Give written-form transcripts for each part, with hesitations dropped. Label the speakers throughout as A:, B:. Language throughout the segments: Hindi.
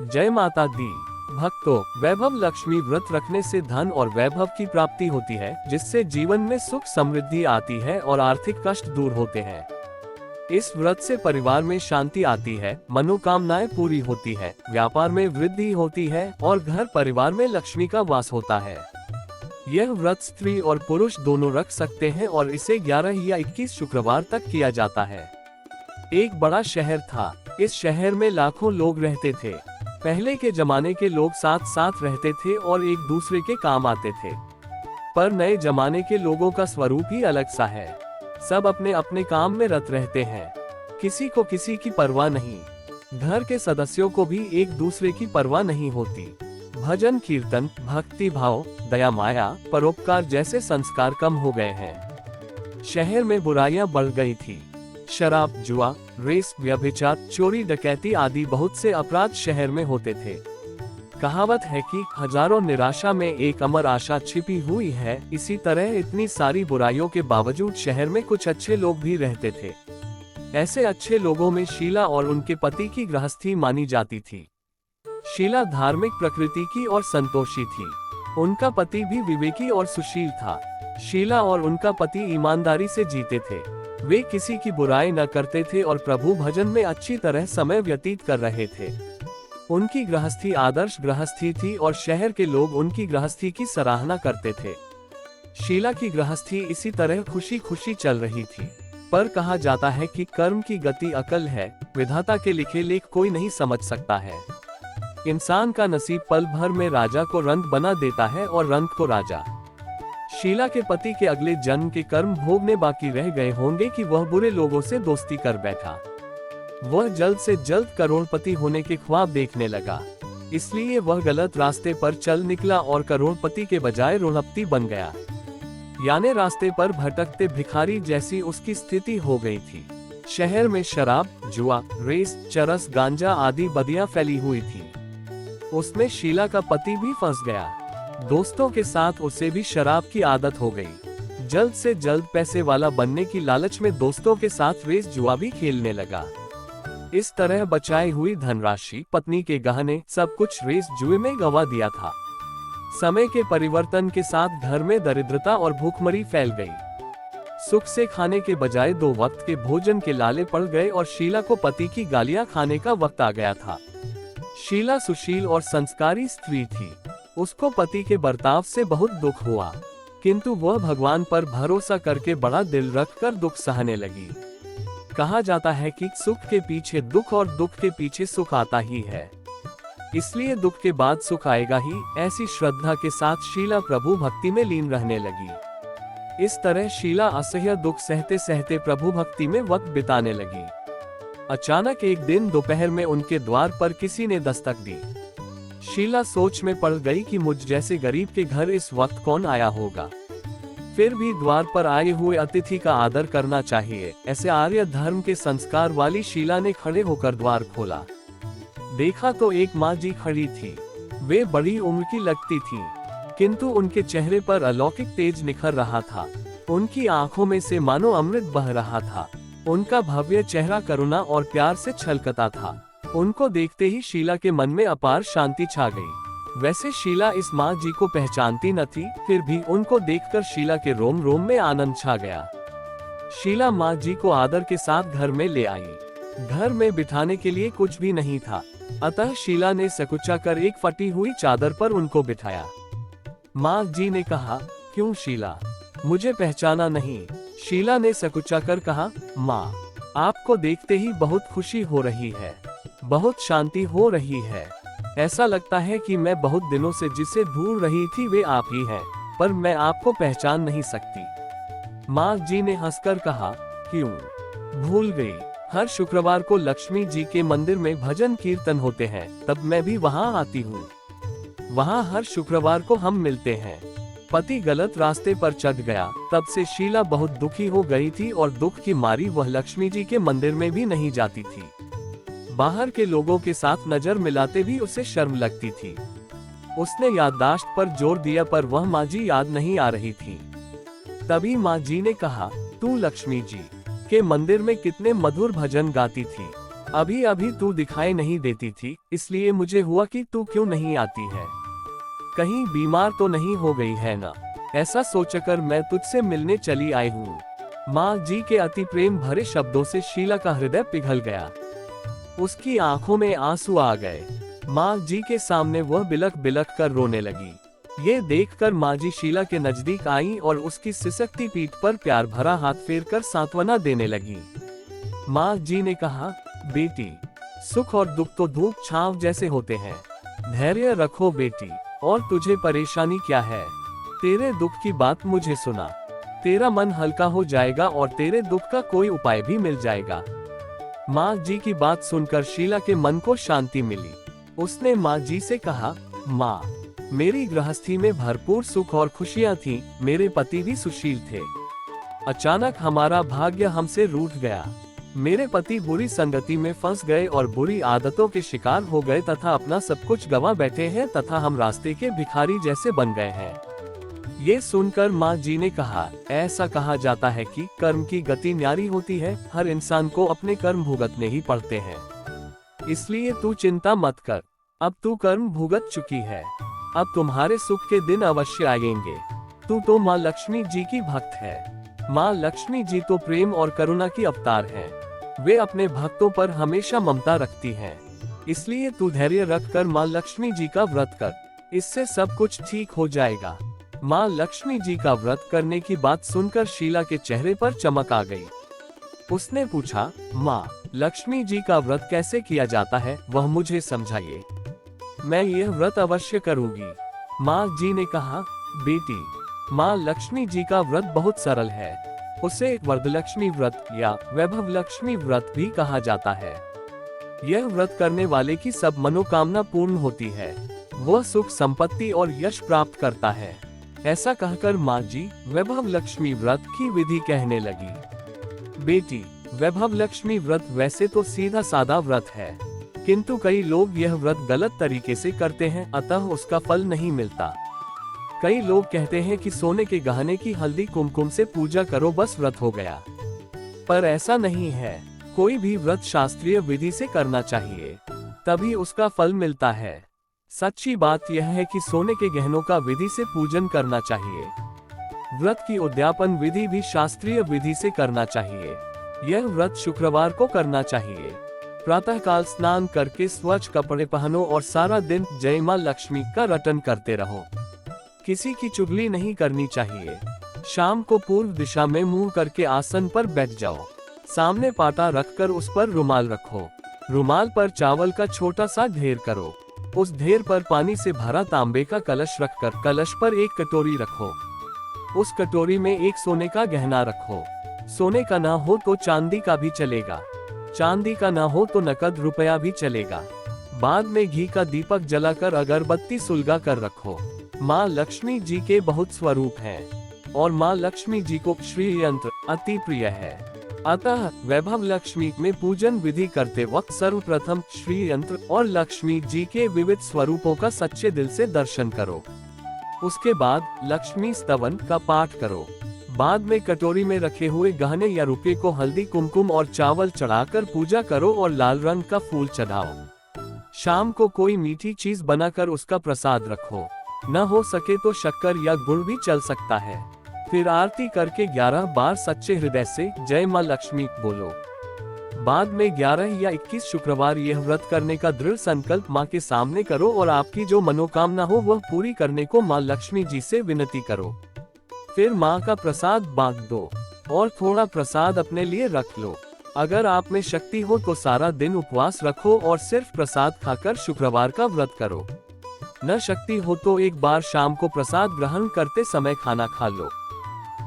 A: जय माता दी। भक्तों, वैभव लक्ष्मी व्रत रखने से धन और वैभव की प्राप्ति होती है, जिससे जीवन में सुख समृद्धि आती है और आर्थिक कष्ट दूर होते हैं। इस व्रत से परिवार में शांति आती है, मनोकामनाएं पूरी होती है, व्यापार में वृद्धि होती है और घर परिवार में लक्ष्मी का वास होता है। यह व्रत स्त्री और पुरुष दोनों रख सकते हैं और इसे 11 या 21 शुक्रवार तक किया जाता है। एक बड़ा शहर था। इस शहर में लाखों लोग रहते थे। पहले के जमाने के लोग साथ साथ रहते थे और एक दूसरे के काम आते थे। पर नए जमाने के लोगों का स्वरूप ही अलग सा है। सब अपने अपने काम में रत रहते हैं। किसी को किसी की परवाह नहीं। घर के सदस्यों को भी एक दूसरे की परवाह नहीं होती। भजन कीर्तन, भक्ति भाव, दया माया, परोपकार जैसे संस्कार कम हो गए हैं। शहर में बुराइयां बढ़ गई थी। शराब, जुआ, रेस, व्यभिचार, चोरी, डकैती आदि बहुत से अपराध शहर में होते थे। कहावत है कि हजारों निराशा में एक अमर आशा छिपी हुई है। इसी तरह इतनी सारी बुराइयों के बावजूद शहर में कुछ अच्छे लोग भी रहते थे। ऐसे अच्छे लोगों में शीला और उनके पति की गृहस्थी मानी जाती थी। शीला धार्मिक प्रकृति की और संतोषी थी। उनका पति भी विवेकी और सुशील था। शीला और उनका पति ईमानदारी से जीते थे। वे किसी की बुराई न करते थे और प्रभु भजन में अच्छी तरह समय व्यतीत कर रहे थे। उनकी गृहस्थी आदर्श गृहस्थी थी और शहर के लोग उनकी गृहस्थी की सराहना करते थे। शीला की गृहस्थी इसी तरह खुशी खुशी चल रही थी। पर कहा जाता है कि कर्म की गति अकल है, विधाता के लिखे लेख कोई नहीं समझ सकता है। इंसान का नसीब पल भर में राजा को रंक बना देता है और रंक को राजा। शीला के पति के अगले जन्म के कर्म भोगने बाकी रह गए होंगे कि वह बुरे लोगों से दोस्ती कर बैठा। वह जल्द से जल्द करोड़पति होने के ख्वाब देखने लगा। इसलिए वह गलत रास्ते पर चल निकला और करोड़पति के बजाय रोड़पति बन गया। यानी रास्ते पर भटकते भिखारी जैसी उसकी स्थिति हो गई थी। शहर में शराब, जुआ, रेस, चरस, गांजा आदि बदियां फैली हुई थी। उसमें शीला का पति भी फंस गया। दोस्तों के साथ उसे भी शराब की आदत हो गई। जल्द से जल्द पैसे वाला बनने की लालच में दोस्तों के साथ रेस जुआ भी खेलने लगा। इस तरह बचाई हुई धनराशि, पत्नी के गहने, सब कुछ रेस जुए में गंवा दिया था। समय के परिवर्तन के साथ घर में दरिद्रता और भूखमरी फैल गई। सुख से खाने के बजाय 2 वक्त के भोजन के लाले पड़ गए और शीला को पति की गालियां खाने का वक्त आ गया था। शीला सुशील और संस्कारी स्त्री थी। उसको पति के बर्ताव से बहुत दुख हुआ, किंतु वह भगवान पर भरोसा करके बड़ा दिल रखकर दुख सहने लगी। कहा जाता है कि सुख के पीछे दुख और दुख के पीछे सुख आता ही है, इसलिए दुख के बाद सुख आएगा ही। ऐसी श्रद्धा के साथ शीला प्रभु भक्ति में लीन रहने लगी। इस तरह शीला असह्य दुख सहते सहते प्रभु भक्ति में वक्त बिताने लगी। अचानक एक दिन दोपहर में उनके द्वार पर किसी ने दस्तक दी। शीला सोच में पड़ गई कि मुझ जैसे गरीब के घर इस वक्त कौन आया होगा। फिर भी द्वार पर आए हुए अतिथि का आदर करना चाहिए, ऐसे आर्य धर्म के संस्कार वाली शीला ने खड़े होकर द्वार खोला। देखा तो एक माँ जी खड़ी थी। वे बड़ी उम्र की लगती थी, किंतु उनके चेहरे पर अलौकिक तेज निखर रहा था। उनकी आंखों में से मानो अमृत बह रहा था। उनका भव्य चेहरा करुणा और प्यार से छलकता था। उनको देखते ही शीला के मन में अपार शांति छा गई। वैसे शीला इस माँ जी को पहचानती न थी, फिर भी उनको देखकर शीला के रोम रोम में आनंद छा गया। शीला माँ जी को आदर के साथ घर में ले आई। घर में बिठाने के लिए कुछ भी नहीं था, अतः शीला ने सकुचा कर एक फटी हुई चादर पर उनको बिठाया। माँ जी ने कहा, क्यों शीला, मुझे पहचाना नहीं? शीला ने सकुचा कर कहा, माँ, आपको देखते ही बहुत खुशी हो रही है, बहुत शांति हो रही है। ऐसा लगता है कि मैं बहुत दिनों से जिसे ढूंढ रही थी वे आप ही हैं, पर मैं आपको पहचान नहीं सकती। माँ जी ने हंसकर कहा, क्यों भूल गई? हर शुक्रवार को लक्ष्मी जी के मंदिर में भजन कीर्तन होते हैं, तब मैं भी वहाँ आती हूँ। वहाँ हर शुक्रवार को हम मिलते हैं। पति गलत रास्ते पर चढ़ गया, तब से शीला बहुत दुखी हो गई थी और दुख की मारी वह लक्ष्मी जी के मंदिर में भी नहीं जाती थी। बाहर के लोगों के साथ नजर मिलाते भी उसे शर्म लगती थी। उसने याददाश्त पर जोर दिया, पर वह माँ जी याद नहीं आ रही थी। तभी माँ जी ने कहा, तू लक्ष्मी जी के मंदिर में कितने मधुर भजन गाती थी, अभी अभी तू दिखाई नहीं देती थी, इसलिए मुझे हुआ कि तू क्यों नहीं आती है। कहीं बीमार तो नहीं हो गई है ना? ऐसा सोचकर मैं तुझसे मिलने चली आई हूँ। माँ जी के अति प्रेम भरे शब्दों से शीला का हृदय पिघल गया। उसकी आंखों में आंसू आ गए। माँ जी के सामने वह बिलख बिलख कर रोने लगी। ये देखकर माँ जी शीला के नजदीक आई और उसकी सिसकती पीठ पर प्यार भरा हाथ फेरकर सांत्वना देने लगी। माँ जी ने कहा, बेटी, सुख और दुख तो धूप छांव जैसे होते हैं। धैर्य रखो बेटी। और तुझे परेशानी क्या है? तेरे दुख की बात मुझे सुना। तेरा मन हल्का हो जाएगा और तेरे दुख का कोई उपाय भी मिल जाएगा। माँ जी की बात सुनकर शीला के मन को शांति मिली। उसने माँ जी से कहा, माँ, मेरी गृहस्थी में भरपूर सुख और खुशियाँ थीं, मेरे पति भी सुशील थे। अचानक हमारा भाग्य हमसे रूठ गया। मेरे पति बुरी संगति में फंस गए और बुरी आदतों के शिकार हो गए तथा अपना सब कुछ गंवा बैठे हैं तथा हम रास्ते के भिखारी जैसे बन गए हैं। ये सुनकर माँ जी ने कहा, ऐसा कहा जाता है कि कर्म की गति न्यारी होती है, हर इंसान को अपने कर्म भुगतने ही पड़ते हैं। इसलिए तू चिंता मत कर, अब तू कर्म भुगत चुकी है, अब तुम्हारे सुख के दिन अवश्य आएंगे। तू तो माँ लक्ष्मी जी की भक्त है। माँ लक्ष्मी जी तो प्रेम और करुणा की अवतार हैं। वे अपने भक्तों पर हमेशा ममता रखती हैं। इसलिए तू धैर्य रखकर माँ लक्ष्मी जी का व्रत कर, इससे सब कुछ ठीक हो जाएगा। माँ लक्ष्मी जी का व्रत करने की बात सुनकर शीला के चेहरे पर चमक आ गई। उसने पूछा, माँ, लक्ष्मी जी का व्रत कैसे किया जाता है, वह मुझे समझाइए। मैं यह व्रत अवश्य करूंगी। माँ जी ने कहा, बेटी, माँ लक्ष्मी जी का व्रत बहुत सरल है। उसे वरदलक्ष्मी व्रत या वैभव लक्ष्मी व्रत भी कहा जाता है। यह व्रत करने वाले की सब मनोकामना पूर्ण होती है। वह सुख संपत्ति और यश प्राप्त करता है। ऐसा कहकर माँ जी वैभव लक्ष्मी व्रत की विधि कहने लगी। बेटी, वैभव लक्ष्मी व्रत वैसे तो सीधा सादा व्रत है, किंतु कई लोग यह व्रत गलत तरीके से करते हैं, अतः उसका फल नहीं मिलता। कई लोग कहते हैं कि सोने के गहने की हल्दी कुमकुम से पूजा करो, बस व्रत हो गया। पर ऐसा नहीं है। कोई भी व्रत शास्त्रीय विधि से करना चाहिए, तभी उसका फल मिलता है। सच्ची बात यह है कि सोने के गहनों का विधि से पूजन करना चाहिए। व्रत की उद्यापन विधि भी शास्त्रीय विधि से करना चाहिए। यह व्रत शुक्रवार को करना चाहिए। प्रातःकाल स्नान करके स्वच्छ कपड़े पहनो और सारा दिन जय मां लक्ष्मी का रटन करते रहो। किसी की चुगली नहीं करनी चाहिए। शाम को पूर्व दिशा में मुंह करके आसन पर बैठ जाओ। सामने पाटा रखकर उस पर रुमाल रखो। रुमाल पर चावल का छोटा सा ढेर करो। उस ढेर पर पानी से भरा तांबे का कलश रखकर कलश पर एक कटोरी रखो। उस कटोरी में एक सोने का गहना रखो। सोने का ना हो तो चांदी का भी चलेगा। चांदी का ना हो तो नकद रुपया भी चलेगा। बाद में घी का दीपक जलाकर अगरबत्ती सुलगा कर रखो। माँ लक्ष्मी जी के बहुत स्वरूप हैं और माँ लक्ष्मी जी को श्री यंत्र अति प्रिय है। अतः वैभव लक्ष्मी में पूजन विधि करते वक्त सर्वप्रथम श्री यंत्र और लक्ष्मी जी के विविध स्वरूपों का सच्चे दिल से दर्शन करो। उसके बाद लक्ष्मी स्तवन का पाठ करो। बाद में कटोरी में रखे हुए गहने या रुपये को हल्दी कुमकुम और चावल चढ़ाकर पूजा करो और लाल रंग का फूल चढ़ाओ। शाम को कोई मीठी चीज बनाकर उसका प्रसाद रखो। न हो सके तो शक्कर या गुड़ भी चल सकता है। फिर आरती करके 11 बार सच्चे हृदय से जय मां लक्ष्मी बोलो। बाद में 11 या 21 शुक्रवार यह व्रत करने का दृढ़ संकल्प मां के सामने करो और आपकी जो मनोकामना हो वह पूरी करने को मां लक्ष्मी जी से विनती करो। फिर मां का प्रसाद बांट दो और थोड़ा प्रसाद अपने लिए रख लो। अगर आप में शक्ति हो तो सारा दिन उपवास रखो और सिर्फ प्रसाद खाकर शुक्रवार का व्रत करो। न शक्ति हो तो एक बार शाम को प्रसाद ग्रहण करते समय खाना खा लो।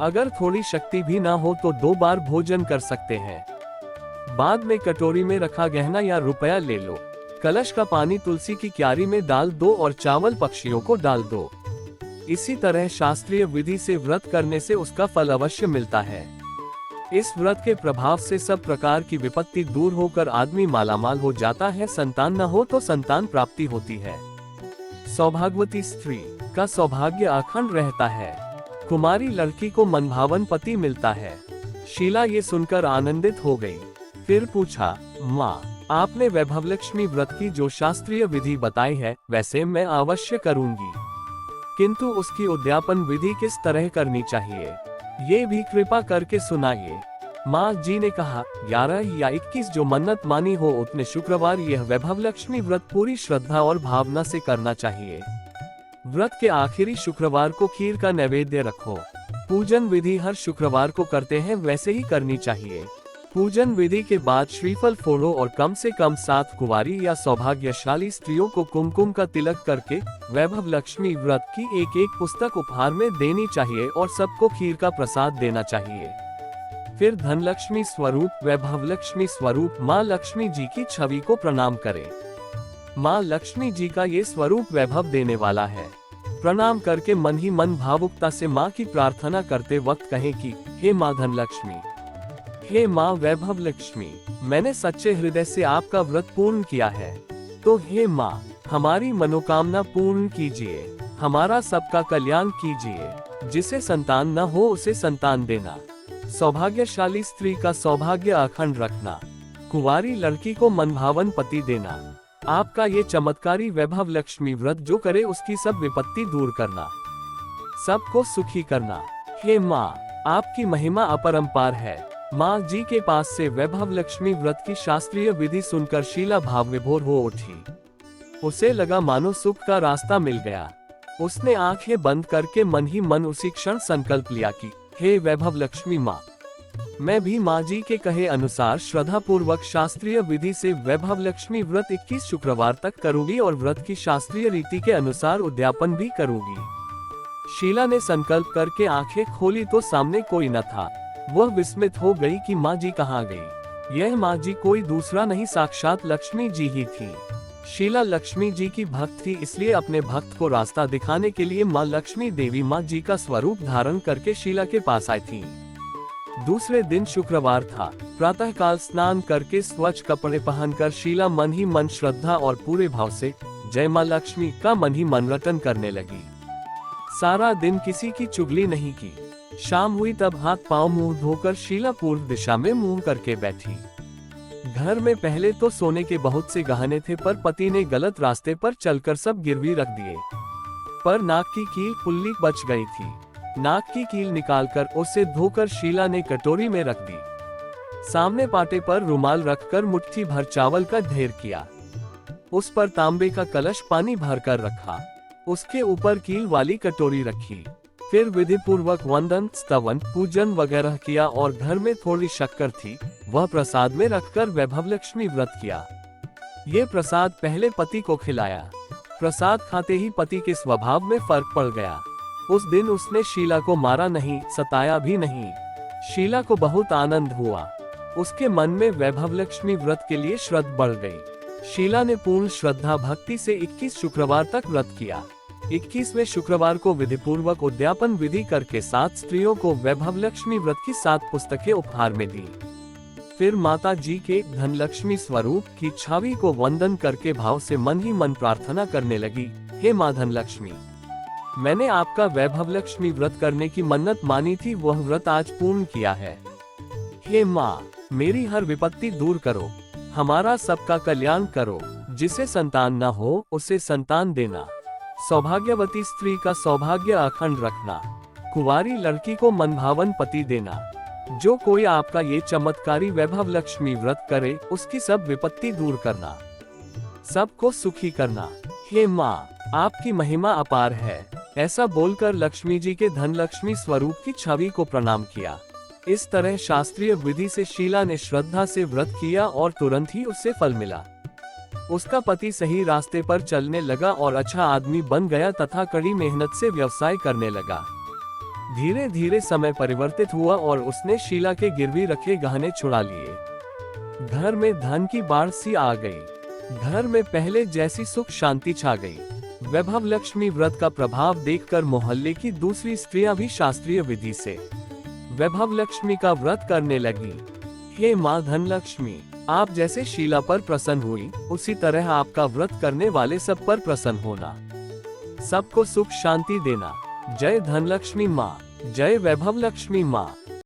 A: अगर थोड़ी शक्ति भी ना हो तो 2 बार भोजन कर सकते हैं। बाद में कटोरी में रखा गहना या रुपया ले लो। कलश का पानी तुलसी की क्यारी में डाल दो और चावल पक्षियों को डाल दो। इसी तरह शास्त्रीय विधि से व्रत करने से उसका फल अवश्य मिलता है। इस व्रत के प्रभाव से सब प्रकार की विपत्ति दूर होकर आदमी मालामाल हो जाता है। संतान न हो तो संतान प्राप्ति होती है। सौभाग्यवती स्त्री का सौभाग्य अखंड रहता है। कुमारी लड़की को मनभावन पति मिलता है। शीला ये सुनकर आनंदित हो गई। फिर पूछा, माँ, आपने वैभव लक्ष्मी व्रत की जो शास्त्रीय विधि बताई है वैसे मैं अवश्य करूंगी, किंतु उसकी उद्यापन विधि किस तरह करनी चाहिए ये भी कृपा करके सुनाइए। माँ जी ने कहा, 11 या 21 जो मन्नत मानी हो उतने शुक्रवार यह वैभव लक्ष्मी व्रत पूरी श्रद्धा और भावना से करना चाहिए। व्रत के आखिरी शुक्रवार को खीर का नैवेद्य रखो। पूजन विधि हर शुक्रवार को करते हैं वैसे ही करनी चाहिए। पूजन विधि के बाद श्रीफल फोड़ो और कम से कम 7 कुंवारी या सौभाग्यशाली स्त्रियों को कुमकुम का तिलक करके वैभव लक्ष्मी व्रत की एक पुस्तक उपहार में देनी चाहिए और सबको खीर का प्रसाद देना चाहिए। फिर धनलक्ष्मी स्वरूप वैभव लक्ष्मी स्वरूप माँ लक्ष्मी जी की छवि को प्रणाम करें। माँ लक्ष्मी जी का ये स्वरूप वैभव देने वाला है। प्रणाम करके मन ही मन भावुकता से माँ की प्रार्थना करते वक्त कहें कि हे माँ धनलक्ष्मी, हे माँ वैभव लक्ष्मी, मैंने सच्चे हृदय से आपका व्रत पूर्ण किया है, तो हे माँ हमारी मनोकामना पूर्ण कीजिए, हमारा सबका कल्याण कीजिए। जिसे संतान न हो उसे संतान देना, सौभाग्यशाली स्त्री का सौभाग्य अखंड रखना, कुंवारी लड़की को मनभावन पति देना। आपका ये चमत्कारी वैभव लक्ष्मी व्रत जो करे उसकी सब विपत्ति दूर करना, सबको सुखी करना। हे माँ आपकी महिमा अपरंपार है। माँ जी के पास से वैभव लक्ष्मी व्रत की शास्त्रीय विधि सुनकर शीला भाव विभोर हो उठी। उसे लगा मानो सुख का रास्ता मिल गया। उसने आंखें बंद करके मन ही मन उसी क्षण संकल्प लिया कि हे वैभव लक्ष्मी माँ, मैं भी माँ जी के कहे अनुसार श्रद्धा पूर्वक शास्त्रीय विधि से वैभव लक्ष्मी व्रत 21 शुक्रवार तक करूंगी और व्रत की शास्त्रीय रीति के अनुसार उद्यापन भी करूंगी। शीला ने संकल्प करके आंखें खोली तो सामने कोई न था। वह विस्मित हो गई कि माँ जी कहाँ गई। यह माँ जी कोई दूसरा नहीं साक्षात लक्ष्मी जी ही थी। शीला लक्ष्मी जी की भक्त थी, इसलिए अपने भक्त को रास्ता दिखाने के लिए माँ लक्ष्मी देवी माँ जी का स्वरूप धारण करके शीला के पास आई थी। दूसरे दिन शुक्रवार था। प्रातःकाल स्नान करके स्वच्छ कपड़े पहनकर शीला मन ही मन श्रद्धा और पूरे भाव से जय माँ लक्ष्मी का मन ही मन रटन करने लगी। सारा दिन किसी की चुगली नहीं की। शाम हुई तब हाथ पांव मुंह धोकर शीला पूर्व दिशा में मुंह करके बैठी। घर में पहले तो सोने के बहुत से गहने थे, पर पति ने गलत रास्ते पर चलकर सब गिरवी रख दिए। पर नाक की कील पुल्ली बच गई थी। नाक की कील निकालकर उसे धोकर शीला ने कटोरी में रख दी। सामने पाटे पर रुमाल रखकर मुट्ठी भर चावल का ढेर किया। उस पर तांबे का कलश पानी भरकर रखा। उसके ऊपर कील वाली कटोरी रखी। फिर विधि पूर्वक वंदन स्तवन पूजन वगैरह किया और घर में थोड़ी शक्कर थी, वह प्रसाद में रखकर वैभव लक्ष्मी व्रत किया। ये प्रसाद पहले पति को खिलाया। प्रसाद खाते ही पति के स्वभाव में फर्क पड़ गया। उस दिन उसने शीला को मारा नहीं, सताया भी नहीं। शीला को बहुत आनंद हुआ। उसके मन में वैभव लक्ष्मी व्रत के लिए श्रद्धा बढ़ गई। शीला ने पूर्ण श्रद्धा भक्ति से 21 शुक्रवार तक व्रत किया। 21वें शुक्रवार को विधि पूर्वक उद्यापन विधि करके 7 स्त्रियों को वैभव लक्ष्मी व्रत की 7 पुस्तकें उपहार में दी। फिर माता जी के धनलक्ष्मी स्वरूप की छवि को वंदन करके भाव से मन ही मन प्रार्थना करने लगी, हे माँ धनलक्ष्मी, मैंने आपका वैभव लक्ष्मी व्रत करने की मन्नत मानी थी, वह व्रत आज पूर्ण किया है। हे माँ मेरी हर विपत्ति दूर करो, हमारा सबका कल्याण करो। जिसे संतान न हो उसे संतान देना, सौभाग्यवती स्त्री का सौभाग्य अखंड रखना, कुंवारी लड़की को मनभावन पति देना। जो कोई आपका ये चमत्कारी वैभव लक्ष्मी व्रत करे उसकी सब विपत्ति दूर करना, सबको सुखी करना। हे माँ आपकी महिमा अपार है। ऐसा बोलकर लक्ष्मी जी के धनलक्ष्मी स्वरूप की छवि को प्रणाम किया। इस तरह शास्त्रीय विधि से शीला ने श्रद्धा से व्रत किया और तुरंत ही उससे फल मिला। उसका पति सही रास्ते पर चलने लगा और अच्छा आदमी बन गया तथा कड़ी मेहनत से व्यवसाय करने लगा। धीरे धीरे समय परिवर्तित हुआ और उसने शीला के गिरवी रखे गहने छुड़ा लिए। घर में धन की बाढ़ सी आ गई। घर में पहले जैसी सुख शांति छा गई। वैभव लक्ष्मी व्रत का प्रभाव देखकर मोहल्ले की दूसरी स्त्रियां भी शास्त्रीय विधि से वैभव लक्ष्मी का व्रत करने लगी। हे माँ धनलक्ष्मी, आप जैसे शीला पर प्रसन्न हुई उसी तरह आपका व्रत करने वाले सब पर प्रसन्न होना, सबको सुख शांति देना। जय धनलक्ष्मी माँ, जय वैभव लक्ष्मी माँ।